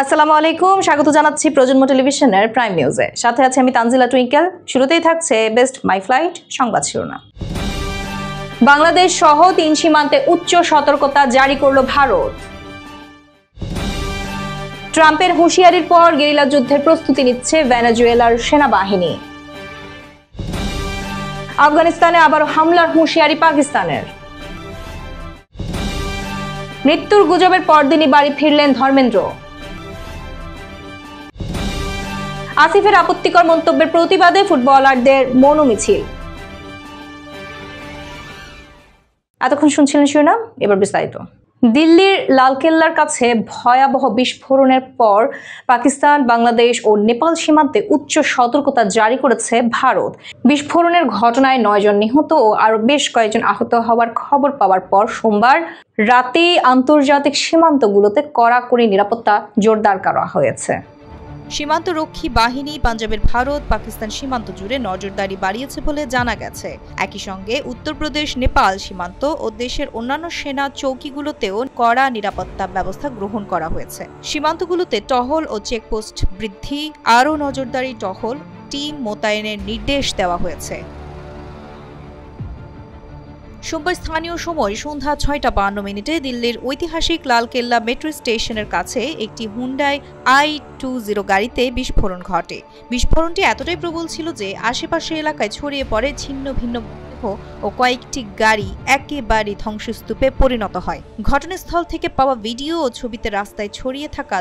আসসালামু আলাইকুম, স্বাগত জানাচ্ছি প্রজন্ম টেলিভিশনের প্রাইম নিউজে। সাথে আছে আমি তানজিলা টুইঙ্কেল। শুরুতেই থাকছে বেস্ট মাই ফ্লাইট সংবাদ শিরোনাম। বাংলাদেশ সহ 3 সীমান্তে উচ্চ সতর্কতা জারি করল ভারত। ট্রাম্পের হুঁশিয়ারির পর গেরিলা যুদ্ধের প্রস্তুতি নিচ্ছে ভেনেজুয়েলার সেনাবাহিনী। আফগানিস্তানে আবারও হামলার হুঁশিয়ারি পাকিস্তানের। মৃত্যুর গুজবের পরদিনই বাড়ি ফিরলেন ধর্মেন্দ্র। আসিফের আপত্তিকর মন্তব্যের প্রতিবাদে ফুটবলারদের মৌন মিছিল। এতক্ষণ শুনছিলেন শিরোনাম, এবার বিস্তারিত। দিল্লির লালকেল্লার কাছে ভয়াবহ বিস্ফোরণের পর পাকিস্তান, বাংলাদেশ ও নেপাল সীমান্তে উচ্চ সতর্কতা জারি করেছে ভারত। বিস্ফোরণের ঘটনায় 9 জন নিহত ও আরো বেশ কয়েকজন আহত হওয়ার খবর পাওয়ার পর সোমবার রাতে আন্তর্জাতিক সীমান্তগুলোতে কড়াকড়ি নিরাপত্তা জোরদার করা হয়েছে। সীমান্তরক্ষী বাহিনী পাঞ্জাবের ভারত পাকিস্তান সীমান্ত জুড়ে নজরদারি বাড়িয়েছে বলে জানা গেছে। একই সঙ্গে উত্তরপ্রদেশ নেপাল সীমান্ত ও দেশের অন্যান্য সেনা চৌকিগুলোতেও কড়া নিরাপত্তা ব্যবস্থা গ্রহণ করা হয়েছে। সীমান্তগুলোতে টহল ও চেকপোস্ট বৃদ্ধি, আরও নজরদারি টহল টিম মোতায়েনের নির্দেশ দেওয়া হয়েছে। সোমবার স্থানীয় সময় সন্ধ্যা 6:52 দিল্লির ঐতিহাসিক লালকেল্লা মেট্রো স্টেশনের কাছে একটি হুন্ডাই i20 গাড়িতে বিস্ফোরণ ঘটে। বিস্ফোরণটি এতটাই প্রবল ছিল যে আশেপাশের এলাকায় ছড়িয়ে পড়ে ছিন্ন ভিন্ন ও কয়েকটি গাড়ি একেবারে ধ্বংসস্তূপে পরিণত হয়। ঘটনাস্থল থেকে পাওয়া ভিডিও ও ছবিতে রাস্তায় ছড়িয়ে থাকা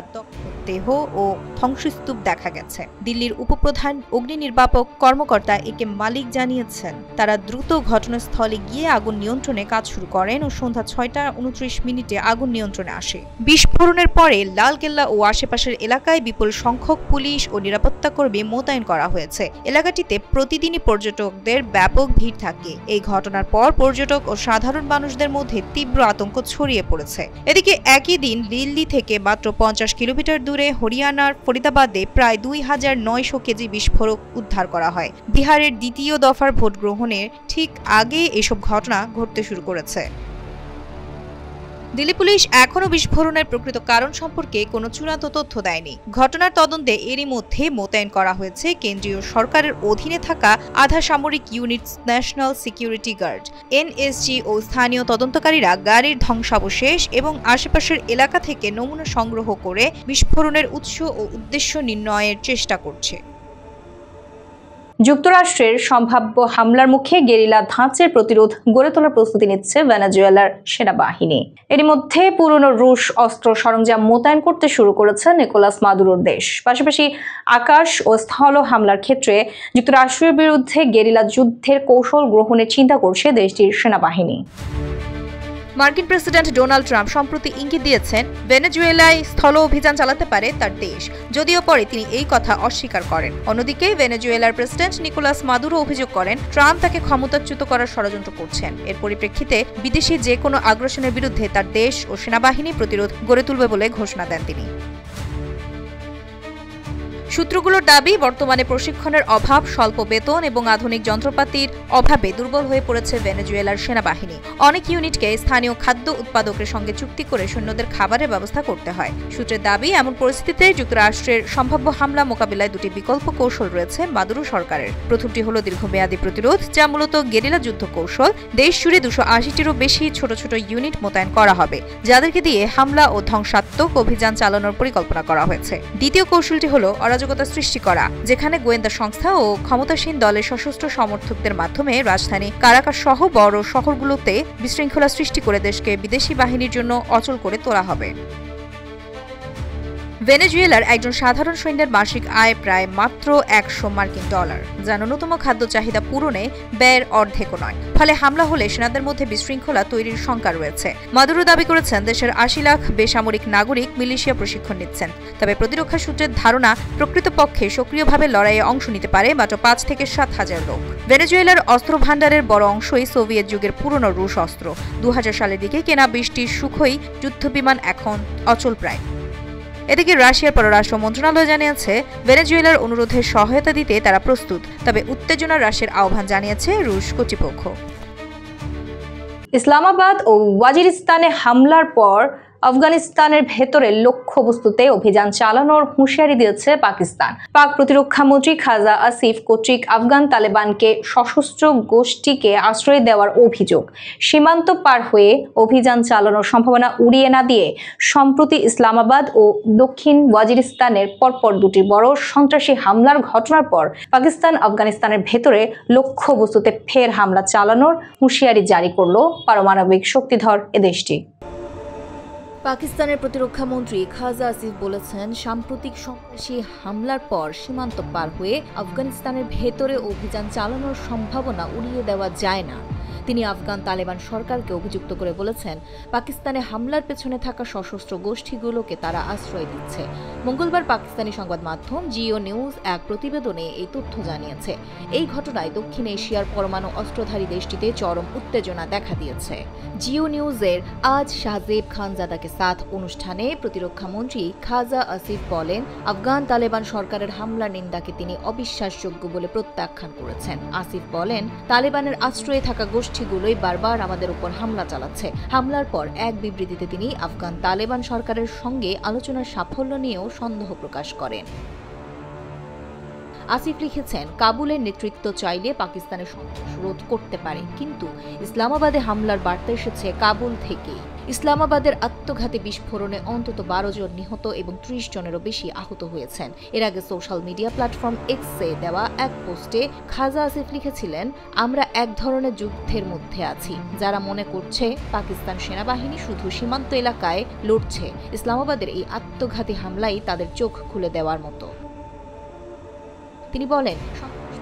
দেহ ও ধ্বংসস্তূপ দেখা গেছে। দিল্লির উপপ্রধান অগ্নি নির্বাপক কর্মকর্তা একে মালিক জানিয়েছেন, তারা দ্রুত ঘটনাস্থলে গিয়ে আগুন নিয়ন্ত্রণে কাজ শুরু করেন ও সন্ধ্যা 6:29 আগুন নিয়ন্ত্রণে আসে। বিস্ফোরণের পরে লালকেল্লা ও আশেপাশের এলাকায় বিপুল সংখ্যক পুলিশ ও নিরাপত্তা কর্মী মোতায়েন করা হয়েছে। এলাকাটিতে প্রতিদিনই পর্যটকদের ব্যাপক ভিড় থাকে। এই ঘটনার পর পর্যটক ও সাধারণ মানুষদের মধ্যে তীব্র আতঙ্ক ছড়িয়ে পড়েছে। এদিকে একই দিন দিল্লি থেকে মাত্র 50 কিলোমিটার দূরে হরিয়ানার ফরিদাবাদে প্রায় 2900 কেজি বিস্ফোরক উদ্ধার করা হয়। বিহারের দ্বিতীয় দফার ভোট গ্রহণের ঠিক আগে এসব ঘটনা ঘটতে শুরু করেছে। দিল্লি পুলিশ এখনও বিস্ফোরণের প্রকৃত কারণ সম্পর্কে কোনো চূড়ান্ত তথ্য দেয়নি। ঘটনার তদন্তে এরই মধ্যে মোতায়েন করা হয়েছে কেন্দ্রীয় সরকারের অধীনে থাকা আধা সামরিক unit national security guard NSG ও স্থানীয় তদন্তকারীরা গাড়ির ধ্বংসাবশেষ এবং আশেপাশের এলাকা থেকে নমুনা সংগ্রহ করে বিস্ফোরণের উৎস ও উদ্দেশ্য নির্ণয়ের চেষ্টা করছে। যুক্তরাষ্ট্রের সম্ভাব্য হামলার মুখে গেরিলা ধাঁচের প্রতিরোধ গড়ে তোলার প্রস্তুতি নিচ্ছে ভেনেজুয়েলার সেনাবাহিনী। এরই মধ্যে পুরনো রুশ অস্ত্র সরঞ্জাম মোতায়েন করতে শুরু করেছে নিকোলাস মাদুরোর দেশ। পাশাপাশি আকাশ ও স্থল হামলার ক্ষেত্রে যুক্তরাষ্ট্রের বিরুদ্ধে গেরিলা যুদ্ধের কৌশল গ্রহণের চিন্তা করছে দেশটির সেনাবাহিনী। মার্কিন প্রেসিডেন্ট ডোনাল্ড ট্রাম্প সম্প্রতি ইঙ্গিত দিয়েছেন ভেনেজুয়েলায় স্থল অভিযান চালাতে পারে তার দেশ, যদিও পরে তিনি এই কথা অস্বীকার করেন। অন্যদিকে ভেনেজুয়েলার প্রেসিডেন্ট নিকোলাস মাদুরো অভিযোগ করেন ট্রাম্প তাকে ক্ষমতাচ্যুত করার ষড়যন্ত্র করছেন। এর পরিপ্রেক্ষিতে বিদেশি যে কোনো আগ্রাসনের বিরুদ্ধে তার দেশ ও সেনাবাহিনী প্রতিরোধ গড়ে তুলবে বলে ঘোষণা দেন তিনি। সূত্রগুলোর দাবি, বর্তমানে প্রশিক্ষণের অভাব, স্বল্প বেতন এবং আধুনিক যন্ত্রপাতির অভাবে দুর্বল হয়ে পড়েছে ভেনেজুয়েলার সেনাবাহিনী। অনেক ইউনিটকে স্থানীয় খাদ্য উৎপাদকের সঙ্গে চুক্তি করে সৈন্যদের খাবারের ব্যবস্থা করতে হয়। সূত্রের দাবি, এমন পরিস্থিতিতে যুক্তরাষ্ট্রের সম্ভাব্য হামলা মোকাবিলায় দুটি বিকল্প কৌশল রয়েছে মাদুরো সরকারের। প্রথমটি হল দীর্ঘমেয়াদী প্রতিরোধ, যা মূলত গেরিলা যুদ্ধ কৌশল। দেশ জুড়ে 280টিরও বেশি ছোট ছোট ইউনিট মোতায়েন করা হবে, যাদেরকে দিয়ে হামলা ও ধ্বংসাত্মক অভিযান চালানোর পরিকল্পনা করা হয়েছে। দ্বিতীয় কৌশলটি হল অরাজকতা সৃষ্টি করা, যেখানে গোয়েন্দা সংস্থা ও ক্ষমতাসীন দলের সশস্ত্র সমর্থকদের মাধ্যমে রাজধানী কারাকাস সহ বড় শহরগুলোতে বিশৃঙ্খলা সৃষ্টি করে দেশকে বিদেশি বাহিনীর জন্য অচল করে তোলা হবে। ভেনেজুয়েলার একজন সাধারণ সৈন্যের মাসিক আয় প্রায় মাত্র $100, যা ন্যূনতম খাদ্য চাহিদা পূরণে ব্যয়ের অর্ধেকও নয়। ফলে হামলা হলে সেনাদের মধ্যে বিশৃঙ্খলা তৈরির শঙ্কা রয়েছে। মাদুরো দাবি করেছেন দেশের 80 লাখ বেসামরিক নাগরিক মিলিশিয়া প্রশিক্ষণ নিচ্ছেন। তবে প্রতিরক্ষা সূত্রের ধারণা, প্রকৃতপক্ষে সক্রিয়ভাবে লড়াইয়ে অংশ নিতে পারে মাত্র 5 থেকে 7 হাজার লোক। ভেনেজুয়েলার অস্ত্র ভাণ্ডারের বড় অংশই সোভিয়েত যুগের পুরনো রুশ অস্ত্র। 2000 সালের দিকে কেনা 20টি সুখোই যুদ্ধবিমান এখন অচল প্রায়। এদিকে রাশিয়ার পররাষ্ট্র মন্ত্রণালয় জানিয়েছে ভেনেজুয়েলার অনুরোধে সহায়তা দিতে তারা প্রস্তুত, তবে উত্তেজনা হ্রাসের আহ্বান জানিয়েছে রুশ কর্তৃপক্ষ। ইসলামাবাদ ও ওয়াজিরিস্তানে হামলার পর আফগানিস্তানের ভেতরে লক্ষ্যবস্তুতে অভিযান চালানোর হুঁশিয়ারি দিয়েছে পাকিস্তান। পাক প্রতিরক্ষা মন্ত্রী খাজা আসিফ কর্তৃক আফগান তালেবানকে সশস্ত্র গোষ্ঠীকে আশ্রয় দেওয়ার অভিযোগ, সীমান্ত পার হয়ে অভিযান চালানোর সম্ভাবনা উড়িয়ে না দিয়ে সম্প্রতি ইসলামাবাদ ও দক্ষিণ ওয়াজিরিস্তানের পরপর দুটি বড় সন্ত্রাসী হামলার ঘটনার পর পাকিস্তান আফগানিস্তানের ভেতরে লক্ষ্যবস্তুতে ফের হামলা চালানোর হুঁশিয়ারি জারি করল পারমাণবিক শক্তিধর এ দেশটি। পাকিস্তানের প্রতিরক্ষা মন্ত্রী খাজা আসিফ বলেছেন, সাম্প্রতিক সন্ত্রাসী হামলার পর সীমান্ত পার হয়ে আফগানিস্তানের ভেতরে অভিযান চালানোর সম্ভাবনা উড়িয়ে দেওয়া যায় না। তিনি আফগান তালেবান সরকারকে অভিযুক্ত করে বলেছেন, পাকিস্তানে হামলার পেছনে থাকা সশস্ত্র গোষ্ঠীগুলোকে তারা আশ্রয় দিচ্ছে। মঙ্গলবার পাকিস্তানি সংবাদ মাধ্যম জিও নিউজ এক প্রতিবেদনে এই তথ্য জানিয়েছে। এই ঘটনায় দক্ষিণ এশিয়ার পরমাণু অস্ত্রধারী দেশটিতে চরম উত্তেজনা দেখা দিয়েছে। জিও নিউজের আজ শাহজেব খানজাদাকে সাথ অনুষ্ঠানে প্রতিরক্ষা মন্ত্রী খাজা আসিফ বলেন, আফগান তালেবান সরকারের হামলার নিন্দাকে তিনি অবিশ্বাসযোগ্য বলে প্রত্যাখ্যান করেছেন। আসিফ বলেন, তালেবানের আশ্রয়ে থাকা গোষ্ঠীগুলোই বারবার আমাদের উপর হামলা চালাচ্ছে। হামলার পর এক বিবৃতিতে তিনি আফগান তালেবান সরকারের সঙ্গে আলোচনার সাফল্য নিয়েও সন্দেহ প্রকাশ করেন। আসিফ লিখেছেন, কাবুলের নেতৃত্ব চাইলে পাকিস্তানের সন্ত্রাস রোধ করতে পারে, কিন্তু ইসলামাবাদে হামলার বার্তা এসেছে কাবুল থেকে। ইসলামাবাদের আত্মঘাতী বিস্ফোরণে অন্তত 12 জন নিহত এবং 30 জনেরও বেশি আহত হয়েছেন। এর আগে সোশ্যাল মিডিয়া প্ল্যাটফর্ম এক্সে দেওয়া এক পোস্টে খাজা আসিফ লিখেছিলেন, আমরা এক ধরনের যুদ্ধের মধ্যে আছি। যারা মনে করছে পাকিস্তান সেনাবাহিনী শুধু সীমান্ত এলাকায় লড়ছে, ইসলামাবাদের এই আত্মঘাতী হামলাই তাদের চোখ খুলে দেওয়ার মতো। তিনি বলেন,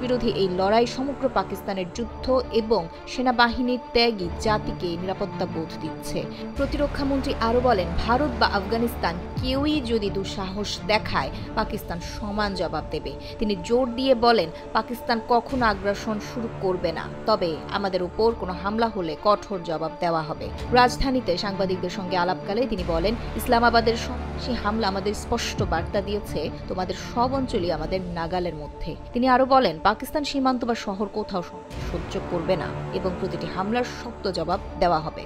বিরোধী এই লড়াই সমগ্র পাকিস্তানের যুদ্ধ এবং সেনাবাহিনীর ত্যাগী জাতিকে নিরাপত্তা বোধ দিচ্ছে। প্রতিরক্ষা মন্ত্রী আরও বলেন, ভারত বা আফগানিস্তান কেউই যদি দুঃসাহস দেখায়, পাকিস্তান সমান জবাব দেবে। তিনি জোর দিয়ে বলেন, পাকিস্তান কখনো আগ্রাসন শুরু করবে না, তবে আমাদের উপর কোনো হামলা হলে কঠোর জবাব দেওয়া হবে। রাজধানীতে সাংবাদিকদের সঙ্গে আলাপকালে তিনি বলেন, ইসলামাবাদের সন্ত্রাসী হামলা আমাদের স্পষ্ট বার্তা দিয়েছে, তোমাদের সব অঞ্চলই আমাদের নাগালের মধ্যে। তিনি আরও বলেন, পাকিস্তান সীমান্ত বা শহর কোথাও সহ্য করবে না এবং প্রতিটি হামলার শক্ত জবাব দেওয়া হবে।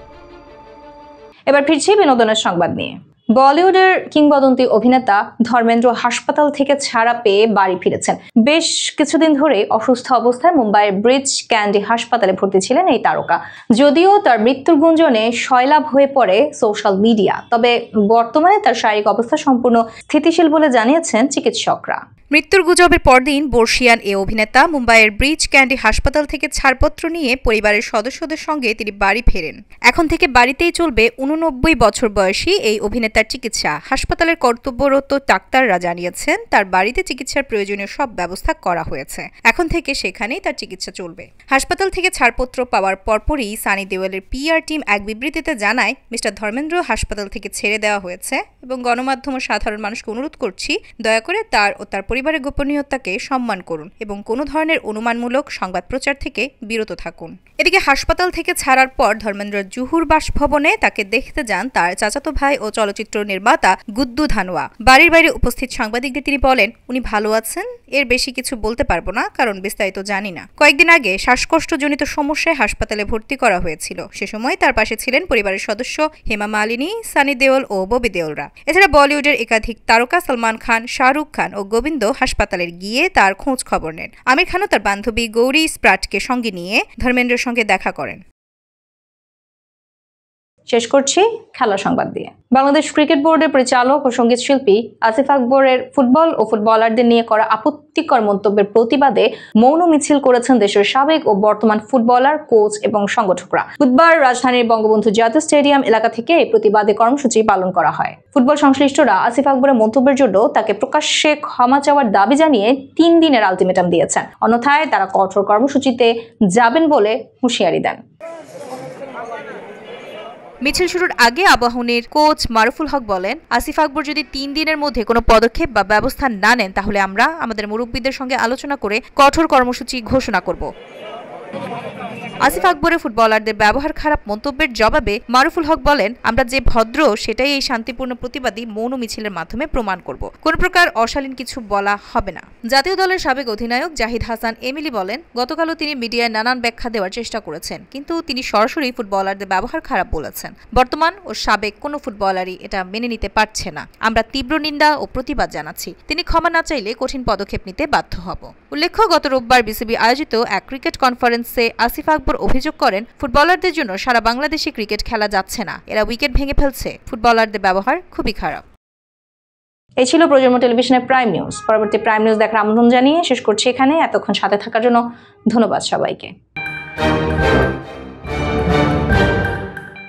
এবার ফিরছি বিনোদনের সংবাদ নিয়ে। বলিউডের কিংবদন্তি অভিনেতা ধর্মেন্দ্র হাসপাতাল থেকে ছাড়া পেয়ে বাড়ি ফিরেছেন। বেশ কিছুদিন ধরে অসুস্থ অবস্থায় মুম্বাইয়ের ব্রিচ ক্যান্ডি হাসপাতালে ভর্তি ছিলেন এই তারকা। যদিও তার মৃত্যুর গুঞ্জনে সয়লাভ হয়ে পড়ে সোশ্যাল মিডিয়া, তবে বর্তমানে তার শারীরিক অবস্থা সম্পূর্ণ স্থিতিশীল বলে জানিয়েছেন চিকিৎসকরা। মৃত্যুর গুজবের পরদিন বর্ষিয়ান এ অভিনেতা মুম্বাইয়ের ব্রিচ ক্যান্ডি হাসপাতাল থেকে ছাড়পত্র নিয়ে পরিবারের সদস্যদের সঙ্গে তিনি বাড়ি ফেরেন। এখন থেকে বাড়িতেই চলবে 89 বছর বয়সী এই অভিনেতার চিকিৎসা। হাসপাতালের কর্তব্যরত ডাক্তাররা জানিয়েছেন, তার বাড়িতে চিকিৎসার প্রয়োজনীয় সব ব্যবস্থা করা হয়েছে। এখন থেকে সেখানেই তার চিকিৎসা চলবে। হাসপাতাল থেকে ছাড়পত্র পাওয়ার পরপরই সানি দেওয়ালের পিআর টিম এক বিবৃতিতে জানায়, মিস্টার ধর্মেন্দ্র হাসপাতাল থেকে ছেড়ে দেওয়া হয়েছে এবং গণমাধ্যম ও সাধারণ মানুষকে অনুরোধ করছি, দয়া করে তার ও তার পরিবারের গোপনীয়তাকে সম্মান করুন এবং কোনো ধরনের অনুমানমূলক সংবাদ প্রচার থেকে বিরত থাকুন। এদিকে হাসপাতাল থেকে ছাড়ার পর ধর্মেন্দ্র জুহুর বাসভবনে তাকে দেখতে যান তার চাচাতো ভাই ও চলচ্চিত্র নির্মাতা গুদ্দু ধানোয়া। বাড়ির বাইরে উপস্থিত সাংবাদিকদের তিনি বলেন, উনি ভালো আছেন, এর বেশি কিছু বলতে পারবো না, কারণ বিস্তারিত জানি না। কয়েকদিন আগে শ্বাসকষ্টজনিত সমস্যায় হাসপাতালে ভর্তি করা হয়েছিল। সে সময় তার পাশে ছিলেন পরিবারের সদস্য হেমা মালিনী, সানি দেওল ও ববি দেওলরা। এছাড়া বলিউডের একাধিক তারকা সলমান খান, শাহরুখ খান ও গোবিন্দ হাসপাতালে গিয়ে তার খোঁজ খবর নেন। আমির খানও তার বান্ধবী গৌরী স্প্রাটকে সঙ্গে নিয়ে ধর্মেন্দ্রের সঙ্গে দেখা করেন। শেষ করছি খেলা সংবাদ দিয়ে। বাংলাদেশ ক্রিকেট বোর্ডের পরিচালক ও সঙ্গীত শিল্পী আসিফ আকবরের ফুটবল ও ফুটবলারদের নিয়ে করা আপত্তিকর মন্তব্যের প্রতিবাদে মৌন মিছিল করেছেন দেশের সাবেক ও বর্তমান ফুটবলার, কোচ এবং সংগঠকরা। বুধবার রাজধানীর বঙ্গবন্ধু জাতীয় স্টেডিয়াম এলাকা থেকে এই প্রতিবাদে কর্মসূচি পালন করা হয়। ফুটবল সংশ্লিষ্টরা আসিফ আকবরের মন্তব্যের জন্য তাকে প্রকাশ্যে ক্ষমা চাওয়ার দাবি জানিয়ে 3 দিনের আলটিমেটাম দিয়েছেন, অন্যথায় তারা কঠোর কর্মসূচিতে যাবেন বলে হুঁশিয়ারি দেন। মিছিল শুরুর আগে আবাহনীর কোচ মারুফুল হক বলেন, আসিফ আকবর যদি 3 দিনের মধ্যে কোনো পদক্ষেপ বা ব্যবস্থা না নেন, তাহলে আমরা আমাদের মুরব্বীদের সঙ্গে আলোচনা করে কঠোর কর্মসূচি ঘোষণা করব। আসিফ আকবরের ফুটবলারদের ব্যবহার খারাপ মন্তব্যের জবাবে মারুফুল হক বলেন, আমরা যে ভদ্র সেটাই এই শান্তিপূর্ণ প্রতিবাদী মৌন মিছিলের মাধ্যমে প্রমাণ করব। কোন প্রকার অশালীন কিছু বলা হবে না। জাতীয় দলের সাবেক অধিনায়ক জাহিদ হাসান এমিলি বলেন, গতকালও তিনি মিডিয়ায় নানান ব্যাখ্যা দেওয়ার চেষ্টা করেছেন, কিন্তু তিনি সরাসরি ফুটবলারদের ব্যবহার খারাপ বলেছেন। বর্তমান ও সাবেক কোনো ফুটবলারই এটা মেনে নিতে পারছে না। আমরা তীব্র নিন্দা ও প্রতিবাদ জানাচ্ছি। তিনি ক্ষমা না চাইলে কঠিন পদক্ষেপ নিতে বাধ্য হব। উল্লেখ্য, গত রোববার বিসিবি আয়োজিত এক ক্রিকেট কনফারেন্সে আসিফ আকবর অভিযোগ করেন, ফুটবলারদের জন্য সারা বাংলাদেশে ক্রিকেট খেলা যাচ্ছে না, এরা উইকেট ভেঙে ফেলছে, ফুটবলারদের ব্যবহার খুবই খারাপ। এই ছিল প্রজন্ম টেলিভিশনের প্রাইম নিউজ। পরবর্তী প্রাইম নিউজ দেখার আমন্ত্রণ জানিয়ে শেষ করছি এখানে। এতক্ষণ সাথে থাকার জন্য ধন্যবাদ সবাইকে।